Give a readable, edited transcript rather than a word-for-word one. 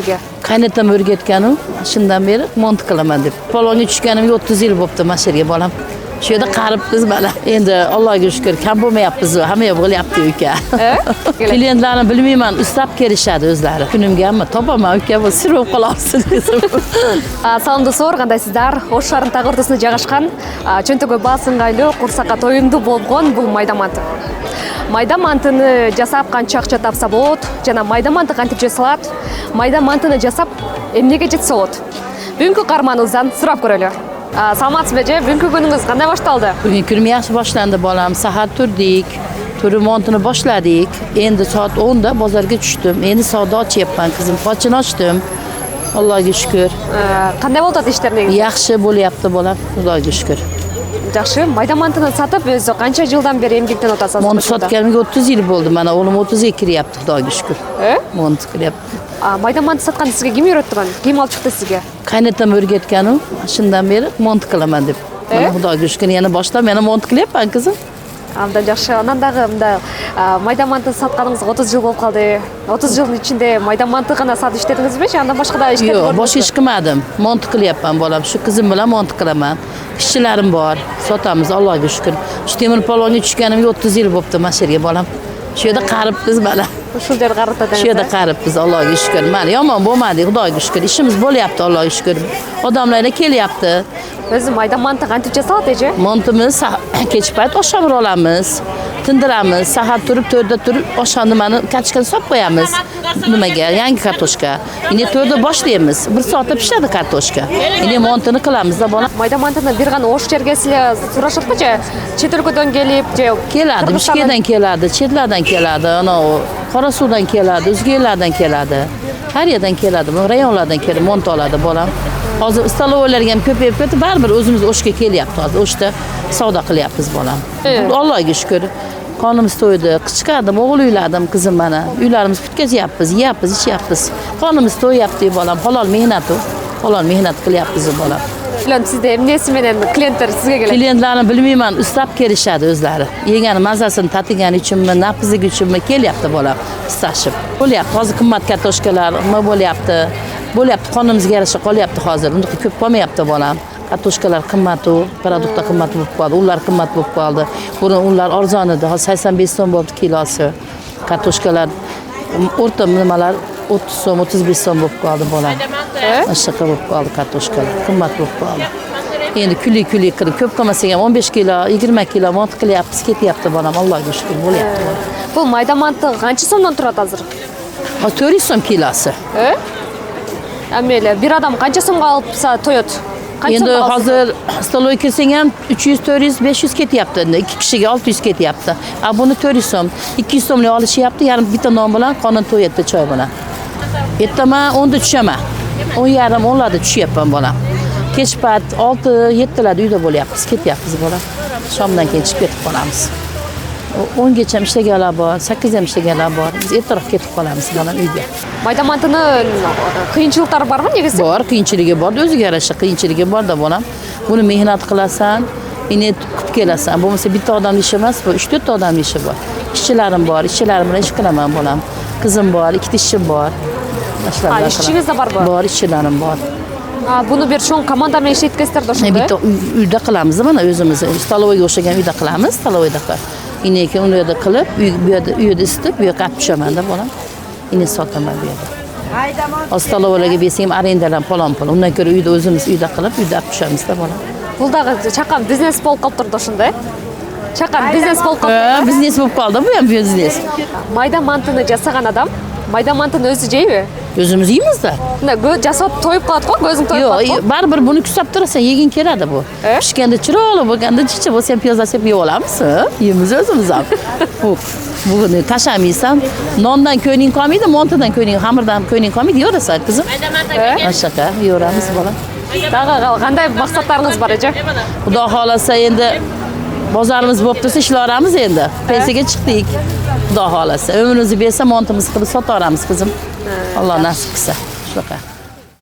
sizga? Qaynatam o'rgatgan u, shundan beri mont qilaman deb. Polonga tushganimga 30 yil bo'libdi mana shu yerga bolam. Shu yerda qaribmiz mana. Endi Allohga shukr, kam bo'lmayapmiz, hamma yoq bo'lyapti uka. Klientlarni bilmayman, ustab kelishadi o'zlari. Kunimgami topaman uka, bu sirib qolasiz desam. Salomda so'r, qandaysizlar? O'sh shaharning tag o'rtasida joylashgan, cho'ntagi basing'ayli, qursaqqa to'yimli bo'lgan bu mayda manti. Mayda mantini jasab qancha ақша topsa bo'ladi, jana mayda manti qancha jasaladi, mayda mantini jasab emnega jetsa bo'ladi. Bugungi qarmaningizdan so'rab ko'raylik. Salamatsizmi, bugungi kuningiz qanday boshlandi? Bugungi kunim yaxshi boshlandi bolam. Sahar turdik, turib montini boshladik. Endi soat 10 da bozorga tushdim. Endi savdo ochyapman qizim, pochini ochdim. Allohga shukr. Qanday bo'ldi ishlaringiz? Yaxshi bo'lyapti bolam, Xudoga shukr. Yaxshi, mayda mantini sotib, o'zi qancha yildan beri emgakdan o'tasiz? Mont sotganimga 30 yil bo'ldi. Mana o'g'lim 30 ga kiryapti, Xudoga shukr. Mont kiryapti. Mayda manti sotganda sizga kim o'rgatgan? Kim olib chiqdi sizga? Qaynatam o'rgatgan u, shundan beri mont qilaman deb. Mana Xudoga shukr, yana boshlab meni mont qilyapman qizim. Amdan yaxshi, onanдағы mayda manti sotganingizga 30 yil bo'lib qoldi. 30 yilning ichida mayda manti qana sotib ishladingizmi? Yandan boshqa ish qilib yo'q, boshqa ish qilmadim. Mont qilyapman bolam. Shu qizim bilan mont qilaman. Ishchilarim bor, sotamiz Allohga shukr. Shu temir polonga tushganimga 30 yil bo'libdi mana shu yerga bolam. Shu yerda qaribmiz mana. Shu yerda qaribmiz. Shu yerda qaribmiz Allohga shukr. Mana yomon bo'lmadi, Xudoga shukr. Ishimiz bo'lyapti Allohga shukr. Odamlar kelyapti. O'zi mayda manti qancha soat? Montimiz kech payt oshxona olamiz. Tindiramiz, sahar turib 4 da turib oshxona nimani kartoshkani solib qo'yamiz. Nimaga? Yangi kartoshka. Endi 4 da boshlaymiz. 1 soatda pishadi kartoshka. Endi montini qilamiz-da bola. Mayda mantini bergan o'sh yerga sizlar so'rashibmi-chi? Chet eldan kelib, keladi, Bishkekdan keladi, chetlardan keladi, ana Qorasuvdan keladi, o'zga yerlardan keladi. Har yerdan keladi, bu rayonlardan kelib mont oladi bolam. Hozir stalovalarga ham ko'payib ketdi, baribir o'zimiz o'shga kelyapti hozir. O'shda savdo qilyapmiz bolam. Allohga shukr. Qonimiz to'ydi, qichqardim, o'g'il uyladim qizim mana. Uylarimiz bitkazyapmiz, yeyapmiz, ichyapmiz. Qonimiz to'yapti bolam, halol mehnat u. Halol mehnat qilyapmiz bolam. Sizda emnesi bilan klientlar sizga keladi? Klientlarni bilmayman, ustab kelishadi o'zlari. Yegani mazasini tatigani uchunmi, nafizligi uchunmi kelyapti bolam, istashib. Bo'lyapti, hozir qimmat kartoshkalar nima bo'lyapti? Bo'lyapti, qonimizga yarasha qolyapti hozir. Unda ko'p qolmayapti bolam. Kartoshkalar qimmat u, produktlar qimmat bo'lib qoldi, ular qimmat bo'lib qoldi. Burun ular arzon edi, hozir 85 so'm bo'ldi kilosi. Kartoshkalar o'rta nimalar 30 so'm, 35 so'm bo'lib qoldi bolam. Ashqa bo'lib qoldi kartoshkalar, qimmat bo'lib qoldi. Endi kuli qilib ko'p qilmasak ham 15 kilo, 20 kilo mont qilyapmiz, ketyapti bolam, Allohga shukr bo'lyapti. Bu mayda manti qancha so'mdan turadi hozir? 400 so'm kilosi. Ameli, bir odam qancha so'mga olsa to'yadi? Endi hozir stoloy kirsang ham 300, 400, 500 ketyapti. Endi 2 kishiga 600 ketyapti. Buni 400 so'm, 200 so'mlik olishyapti, yarim bitta non bilan qonin to'yadi choy bilan. Ertaman 10 da tushaman. 10:30, 10larda tushyapman bolam. Kech payt 6, 7larda uyda bo'lyapmiz, ketyapmiz bolam. Shomdan keyin chiqib ketib qolamiz. 10 gacha ishlaganlar bor, 8 ham ishlaganlar bor. Biz ertaroq ketib qolamiz bolam uyga. Mayda mantini qiyinchiliklari bormi negasi? Bor, qiyinchiligi bor, o'ziga yarasha qiyinchiligi bor-da bolam. Buni mehnat qilasan, endi kutib kelasan. Bo'lmasa bitta odam ishi emas, bu 3-4 ta odam ishi bor. Ishchilarim bor, ishchilarim bilan ish qilaman bolam. Qizim bor, 2 ta ishim bor. Ishchingiz da bormi? Bor, ishchilarim bor. Buni bir cho'ng komanda bilan ish yetkazdirdi shunda. Bitta uyda qilamiz mana o'zimiz. Stalovoyga o'xshagan uyda qilamiz, stalovoyda qilib. Endi uni yerda qilib, bu yerda isitib, bu yoqqa olib tushaman-da bolam. Endi sotaman bu yerda. Stalovalarga bersam arendalar palon-palon. Undan ko'ra uyda o'zimiz uyda qilib, uyda olib tushamiz-da bolam. Buldagi chaqam biznes bo'lib qolib turdi shunda. Chaqam biznes bo'lib qoldi. Biznes bo'lib qoldi, bu ham biznes. Mayda mantini jasagan odam mayda mantini o'zi yeymi? O'zimiz yeymiz-da. Jasad to'yib qoladi-ku, o'zing to'yib qoladi. Yo'q, baribir buni kuzatib turasan, yegin keladi bu. Pishganda chiroyli bo'lganda chicha bo'lsa ham piyozlashib yeb olamiz. Yeymiz o'zimiz ham. Bug'ini tashamaysan, nondan ko'ngling qolmaydi, montadan ko'ngling, xamirdan ko'ngling qolmaydi, yo'rasan qizim. Ashqa, yo'ramiz bolam. Qanday maqsadlaringiz bor aka? Xudo xolasa endi bozorimiz bo'lib tursa ishlaramiz endi. Pensiyaga chiqdik. Xudo xolasa, umrimizni bersa montimiz qilib sotaveramiz qizim. Alloh nasib qilsa. Shunaqa.